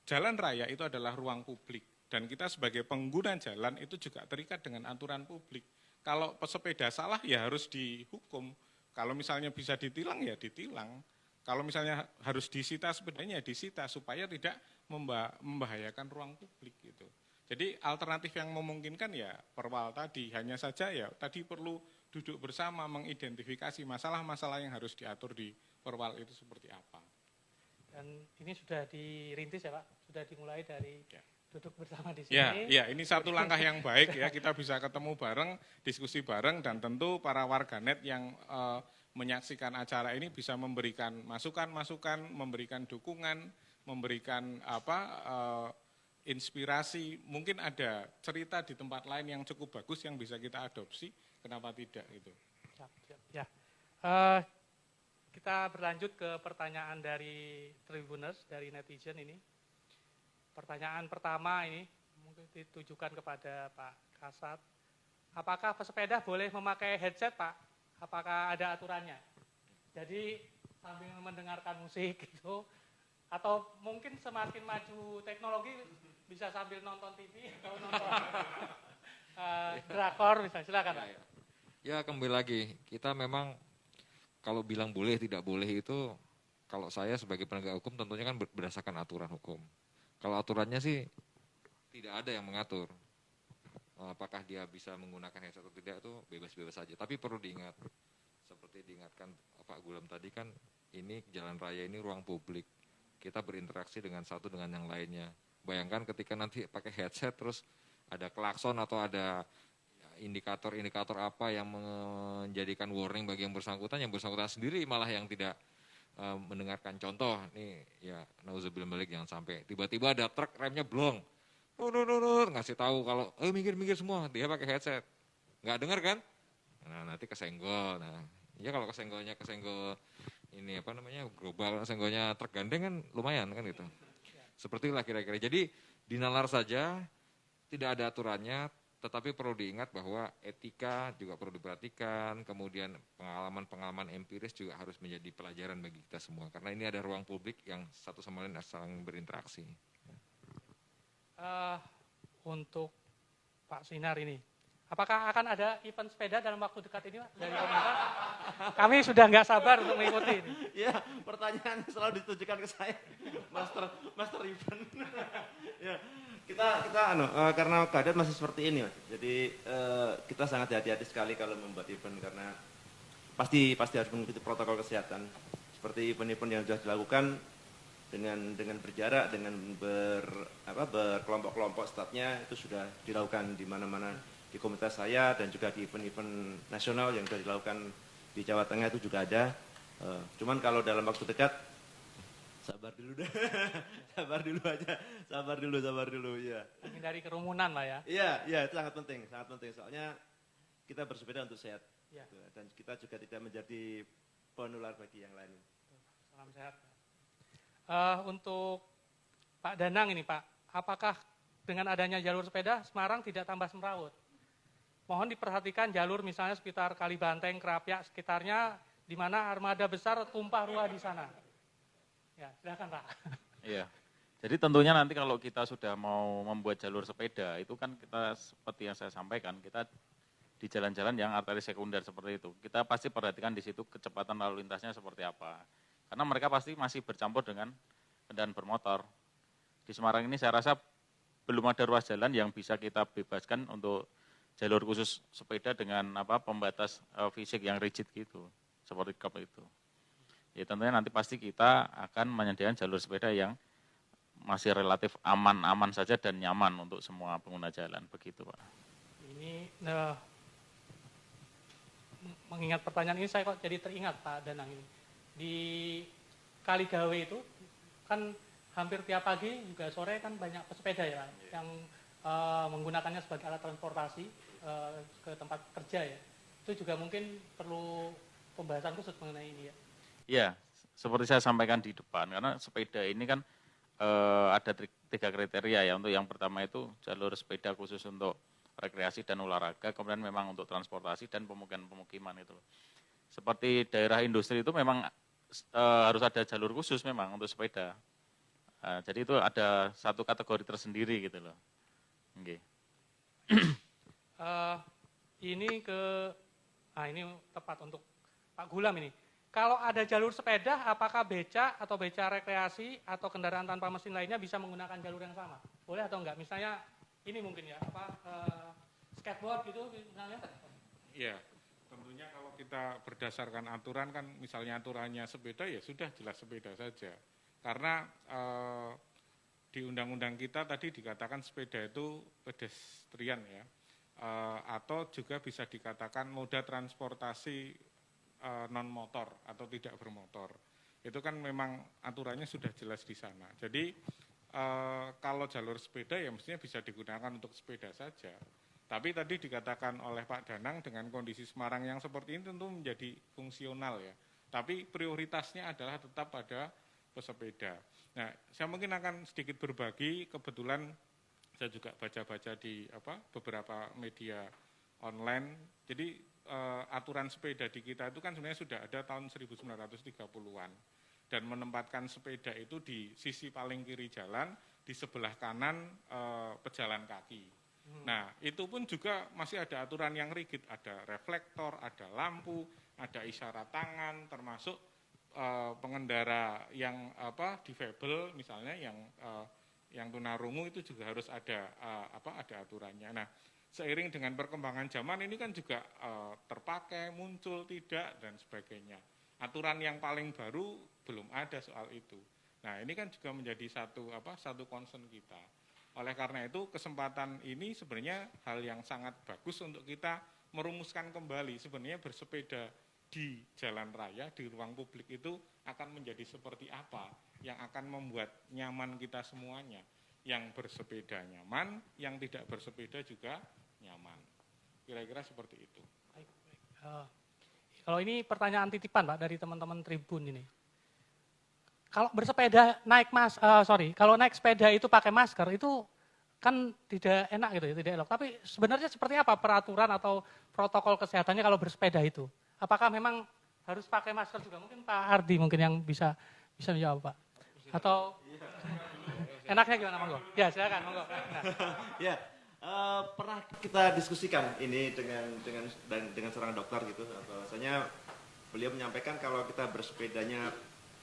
jalan raya itu adalah ruang publik dan kita sebagai pengguna jalan itu juga terikat dengan aturan publik. Kalau pesepeda salah ya harus dihukum. Kalau misalnya bisa ditilang ya ditilang. Kalau misalnya harus disita sepedanya ya disita supaya tidak membahayakan ruang publik gitu. Jadi alternatif yang memungkinkan ya perwal tadi, hanya saja ya tadi perlu duduk bersama mengidentifikasi masalah-masalah yang harus diatur di perwal itu seperti apa. Dan ini sudah dirintis ya Pak, sudah dimulai dari duduk bersama di sini. Ya, ini satu langkah yang baik ya, kita bisa ketemu bareng, diskusi bareng, dan tentu para warganet yang menyaksikan acara ini bisa memberikan masukan-masukan, memberikan dukungan, memberikan inspirasi, mungkin ada cerita di tempat lain yang cukup bagus yang bisa kita adopsi, kenapa tidak gitu. Ya. Kita berlanjut ke pertanyaan dari Tribuners, dari netizen ini. Pertanyaan pertama ini mungkin ditujukan kepada Pak Kasat. Apakah pesepeda boleh memakai headset Pak? Apakah ada aturannya? Jadi sambil mendengarkan musik gitu, atau mungkin semakin maju teknologi bisa sambil nonton TV atau nonton drakor misalnya, silakan Pak. Ya kembali lagi, kita memang kalau bilang boleh tidak boleh itu, kalau saya sebagai penegak hukum tentunya kan berdasarkan aturan hukum. Kalau aturannya sih tidak ada yang mengatur. Apakah dia bisa menggunakan headset atau tidak itu bebas-bebas saja. Tapi perlu diingat, seperti diingatkan Pak Gulam tadi kan, ini jalan raya ini ruang publik. Kita berinteraksi dengan satu dengan yang lainnya. Bayangkan ketika nanti pakai headset terus ada klakson atau ada indikator-indikator apa yang menjadikan warning bagi yang bersangkutan sendiri malah yang tidak mendengarkan. Contoh nih ya, nauzubillah balik, jangan sampai tiba-tiba ada truk remnya blong, ngasih tahu kalau minggir semua, dia pakai headset, nggak dengar kan, nah nanti kesenggol. Nah ya kalau kesenggol ini global, senggolnya truk gandeng kan lumayan kan gitu. Seperti itulah kira-kira. Jadi dinalar saja, tidak ada aturannya, tetapi perlu diingat bahwa etika juga perlu diperhatikan, kemudian pengalaman-pengalaman empiris juga harus menjadi pelajaran bagi kita semua. Karena ini ada ruang publik yang satu sama lain saling berinteraksi. Untuk Pak Sinar ini, apakah akan ada event sepeda dalam waktu dekat ini Pak, dari komunitas? Kami sudah nggak sabar untuk mengikuti ini. Ya, pertanyaan selalu ditujukan ke saya, master event. Ya, kita karena keadaan masih seperti ini, Mas. Jadi kita sangat hati-hati sekali kalau membuat event karena pasti harus mengikuti protokol kesehatan. Seperti event-event yang sudah dilakukan dengan berjarak, dengan berkelompok-kelompok staffnya itu sudah dilakukan di mana-mana di komunitas saya dan juga di event-event nasional yang sudah dilakukan di Jawa Tengah itu juga ada. Cuman kalau dalam waktu dekat sabar dulu deh, sabar dulu ya. Menghindari kerumunan lah ya. Iya itu sangat penting. Soalnya kita bersepeda untuk sehat ya. Dan kita juga tidak menjadi penular bagi yang lain. Salam sehat. Untuk Pak Danang ini Pak, apakah dengan adanya jalur sepeda Semarang tidak tambah semrawut? Mohon diperhatikan jalur misalnya sekitar Kalibanteng, Kerapyak, sekitarnya di mana armada besar tumpah ruah di sana. Ya, silakan Pak. Iya. Jadi tentunya nanti kalau kita sudah mau membuat jalur sepeda, itu kan kita seperti yang saya sampaikan, kita di jalan-jalan yang arteri sekunder seperti itu. Kita pasti perhatikan di situ kecepatan lalu lintasnya seperti apa. Karena mereka pasti masih bercampur dengan kendaraan bermotor. Di Semarang ini saya rasa belum ada ruas jalan yang bisa kita bebaskan untuk jalur khusus sepeda dengan pembatas fisik yang rigid gitu, seperti curb itu. Ya tentunya nanti pasti kita akan menyediakan jalur sepeda yang masih relatif aman saja dan nyaman untuk semua pengguna jalan, begitu Pak. Ini mengingat pertanyaan ini saya kok jadi teringat Pak Danang ini. Di Kaligawe itu kan hampir tiap pagi juga sore kan banyak pesepeda ya yang menggunakannya sebagai alat transportasi ke tempat kerja ya. Itu juga mungkin perlu pembahasan khusus mengenai ini ya. Iya, seperti saya sampaikan di depan, karena sepeda ini kan ada 3 kriteria ya. Untuk yang pertama itu jalur sepeda khusus untuk rekreasi dan olahraga, kemudian memang untuk transportasi dan pemukiman itu. Seperti daerah industri itu memang harus ada jalur khusus memang untuk sepeda. Jadi itu ada satu kategori tersendiri gitu loh. Okay. Ini ini tepat untuk Pak Gulam ini. Kalau ada jalur sepeda, apakah beca atau beca rekreasi atau kendaraan tanpa mesin lainnya bisa menggunakan jalur yang sama? Boleh atau enggak? Misalnya ini mungkin ya, skateboard gitu misalnya. Iya, tentunya kalau kita berdasarkan aturan kan, misalnya aturannya sepeda ya sudah jelas sepeda saja. Karena di undang-undang kita tadi dikatakan sepeda itu pedestrian ya, atau juga bisa dikatakan moda transportasi non motor atau tidak bermotor. Itu kan memang aturannya sudah jelas di sana. Jadi kalau jalur sepeda ya mestinya bisa digunakan untuk sepeda saja. Tapi tadi dikatakan oleh Pak Danang dengan kondisi Semarang yang seperti ini tentu menjadi fungsional ya. Tapi prioritasnya adalah tetap pada pesepeda. Nah, saya mungkin akan sedikit berbagi, kebetulan saya juga baca-baca di beberapa media online. Jadi aturan sepeda di kita itu kan sebenarnya sudah ada tahun 1930-an. Dan menempatkan sepeda itu di sisi paling kiri jalan, di sebelah kanan pejalan kaki. Nah, itu pun juga masih ada aturan yang rigid, ada reflektor, ada lampu, ada isyarat tangan, termasuk pengendara yang difabel misalnya yang tunarungu itu juga harus ada aturannya. Nah, seiring dengan perkembangan zaman ini kan juga terpakai, muncul, tidak dan sebagainya. Aturan yang paling baru belum ada soal itu. Nah, ini kan juga menjadi satu concern kita. Oleh karena itu kesempatan ini sebenarnya hal yang sangat bagus untuk kita merumuskan kembali sebenarnya bersepeda di jalan raya, di ruang publik itu akan menjadi seperti apa yang akan membuat nyaman kita semuanya. Yang bersepeda nyaman, yang tidak bersepeda juga nyaman. Kira-kira seperti itu. Kalau ini pertanyaan titipan Pak dari teman-teman Tribun ini. Kalau bersepeda kalau naik sepeda itu pakai masker itu kan tidak enak gitu ya, tidak elok. Tapi sebenarnya seperti apa peraturan atau protokol kesehatannya kalau bersepeda itu? Apakah memang harus pakai masker juga? Mungkin Pak Ardi mungkin yang bisa menjawab Pak. Atau enaknya gimana monggo? Ya silakan monggo. Nah. Ya, pernah kita diskusikan ini dengan seorang dokter gitu. Bahwasanya beliau menyampaikan kalau kita bersepedanya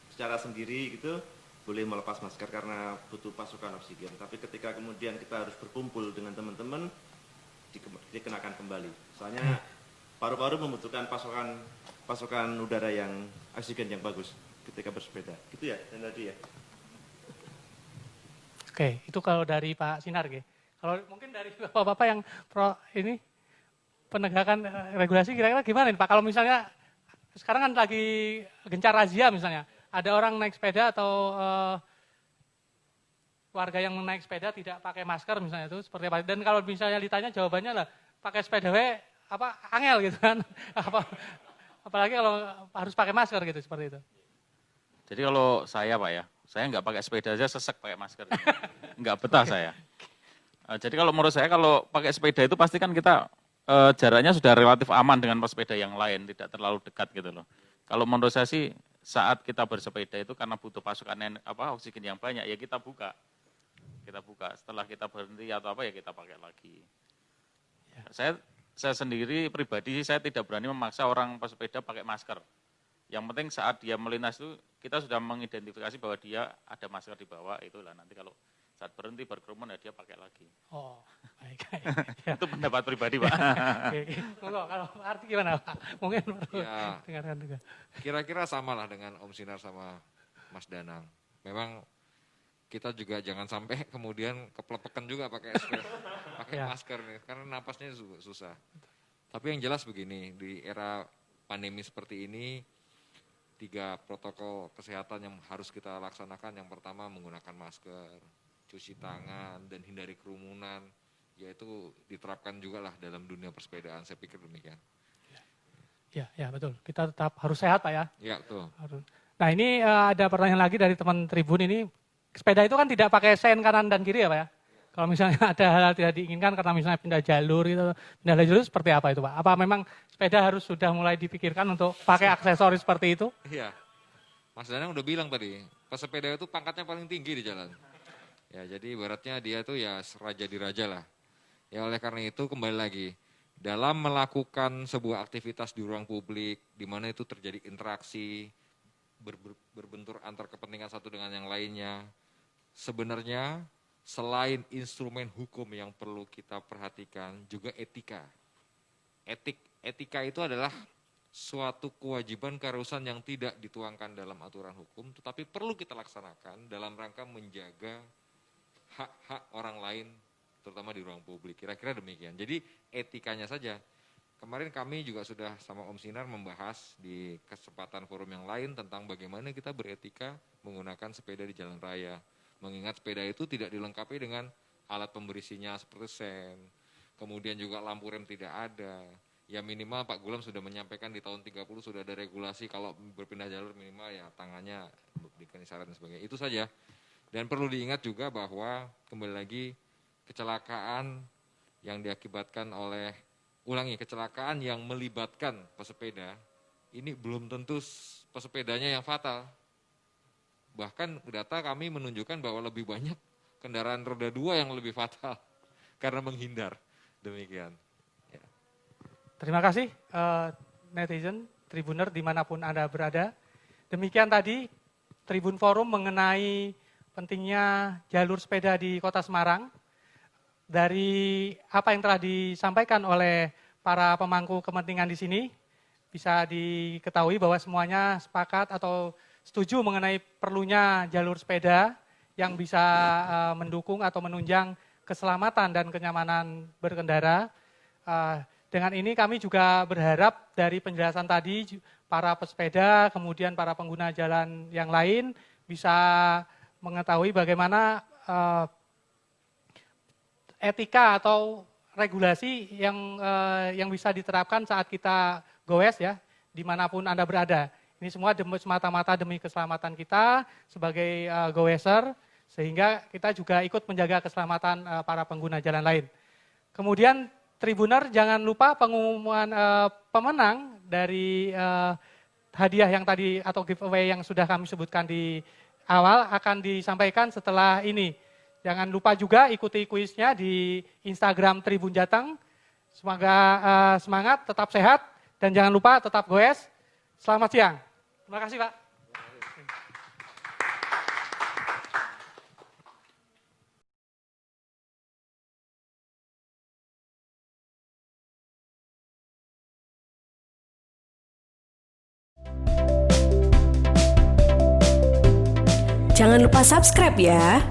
secara sendiri gitu boleh melepas masker karena butuh pasokan oksigen. Tapi ketika kemudian kita harus berkumpul dengan teman-teman dikenakan kembali. Soalnya paru-paru membutuhkan pasokan udara yang oksigen yang bagus ketika bersepeda. Gitu ya, dan tadi ya. Oke, itu kalau dari Pak Sinar gitu. Kalau mungkin dari Bapak-bapak yang penegakan regulasi kira-kira gimana nih Pak? Kalau misalnya sekarang kan lagi gencar razia misalnya, ada orang naik sepeda atau warga yang naik sepeda tidak pakai masker misalnya itu seperti apa? Dan kalau misalnya ditanya jawabannya lah pakai sepeda angel gitu kan? Apalagi kalau harus pakai masker gitu seperti itu. Jadi kalau saya Pak ya, saya nggak pakai sepeda aja sesek pakai masker. Nggak betah saya. Jadi kalau menurut saya kalau pakai sepeda itu pasti kan kita jaraknya sudah relatif aman dengan pesepeda yang lain, tidak terlalu dekat gitu loh. Kalau menurut saya sih saat kita bersepeda itu karena butuh pasokan oksigen yang banyak ya kita buka. Setelah kita berhenti atau ya kita pakai lagi. Ya. Saya sendiri pribadi saya tidak berani memaksa orang pesepeda pakai masker. Yang penting saat dia melintas itu kita sudah mengidentifikasi bahwa dia ada masker di bawah, itulah nanti kalau saat berhenti berkerumun ya dia pakai lagi. Oh, baik. Itu pendapat pribadi Pak. Oke. Kalau arti gimana Pak? Mungkin ya, dengarkan juga. Kira-kira sama lah dengan Om Sinar sama Mas Danang. Memang kita juga jangan sampai kemudian keplepekan juga pakai masker nih, karena napasnya susah. Tapi yang jelas begini, di era pandemi seperti ini, 3 protokol kesehatan yang harus kita laksanakan. Yang pertama menggunakan masker, cuci tangan, dan hindari kerumunan. Yaitu diterapkan juga lah dalam dunia persepedaan, saya pikir demikian. Ya betul. Kita tetap harus sehat Pak ya. Ya, betul. Nah ini ada pertanyaan lagi dari teman Tribun ini. Sepeda itu kan tidak pakai sen kanan dan kiri ya Pak ya? Kalau misalnya ada hal tidak diinginkan karena misalnya pindah jalur seperti apa itu Pak? Apa memang sepeda harus sudah mulai dipikirkan untuk pakai aksesoris seperti itu? Iya, Mas Danang udah bilang tadi, pesepeda itu pangkatnya paling tinggi di jalan. Ya, jadi ibaratnya dia tuh ya raja di raja lah. Ya oleh karena itu kembali lagi, dalam melakukan sebuah aktivitas di ruang publik, di mana itu terjadi interaksi, berbentur antar kepentingan satu dengan yang lainnya, sebenarnya selain instrumen hukum yang perlu kita perhatikan, juga etika. Etika itu adalah suatu kewajiban keharusan yang tidak dituangkan dalam aturan hukum, tetapi perlu kita laksanakan dalam rangka menjaga hak-hak orang lain, terutama di ruang publik. Kira-kira demikian. Jadi etikanya saja. Kemarin kami juga sudah sama Om Sinar membahas di kesempatan forum yang lain tentang bagaimana kita beretika menggunakan sepeda di jalan raya. Mengingat sepeda itu tidak dilengkapi dengan alat pemberi sinyal seperti sen, kemudian juga lampu rem tidak ada. Ya minimal Pak Gulam sudah menyampaikan di tahun 30 sudah ada regulasi kalau berpindah jalur minimal ya tangannya diberikan isyarat dan sebagainya. Itu saja. Dan perlu diingat juga bahwa kembali lagi kecelakaan yang diakibatkan oleh, kecelakaan yang melibatkan pesepeda, ini belum tentu pesepedanya yang fatal. Bahkan data kami menunjukkan bahwa lebih banyak kendaraan roda 2 yang lebih fatal karena menghindar. Demikian. Ya. Terima kasih netizen, Tribuner dimanapun Anda berada. Demikian tadi Tribun Forum mengenai pentingnya jalur sepeda di Kota Semarang. Dari apa yang telah disampaikan oleh para pemangku kepentingan di sini, bisa diketahui bahwa semuanya sepakat atau setuju mengenai perlunya jalur sepeda yang bisa mendukung atau menunjang keselamatan dan kenyamanan berkendara. Dengan ini kami juga berharap dari penjelasan tadi, para pesepeda, kemudian para pengguna jalan yang lain bisa mengetahui bagaimana etika atau regulasi yang bisa diterapkan saat kita goes ya, dimanapun Anda berada. Ini semua semata-mata demi keselamatan kita sebagai goeser, sehingga kita juga ikut menjaga keselamatan para pengguna jalan lain. Kemudian Tribuner jangan lupa pengumuman pemenang dari hadiah yang tadi atau giveaway yang sudah kami sebutkan di awal akan disampaikan setelah ini. Jangan lupa juga ikuti kuisnya di Instagram Tribun Jateng. Semoga semangat, tetap sehat, dan jangan lupa tetap goes. Selamat siang. Terima kasih Pak. Jangan lupa subscribe ya.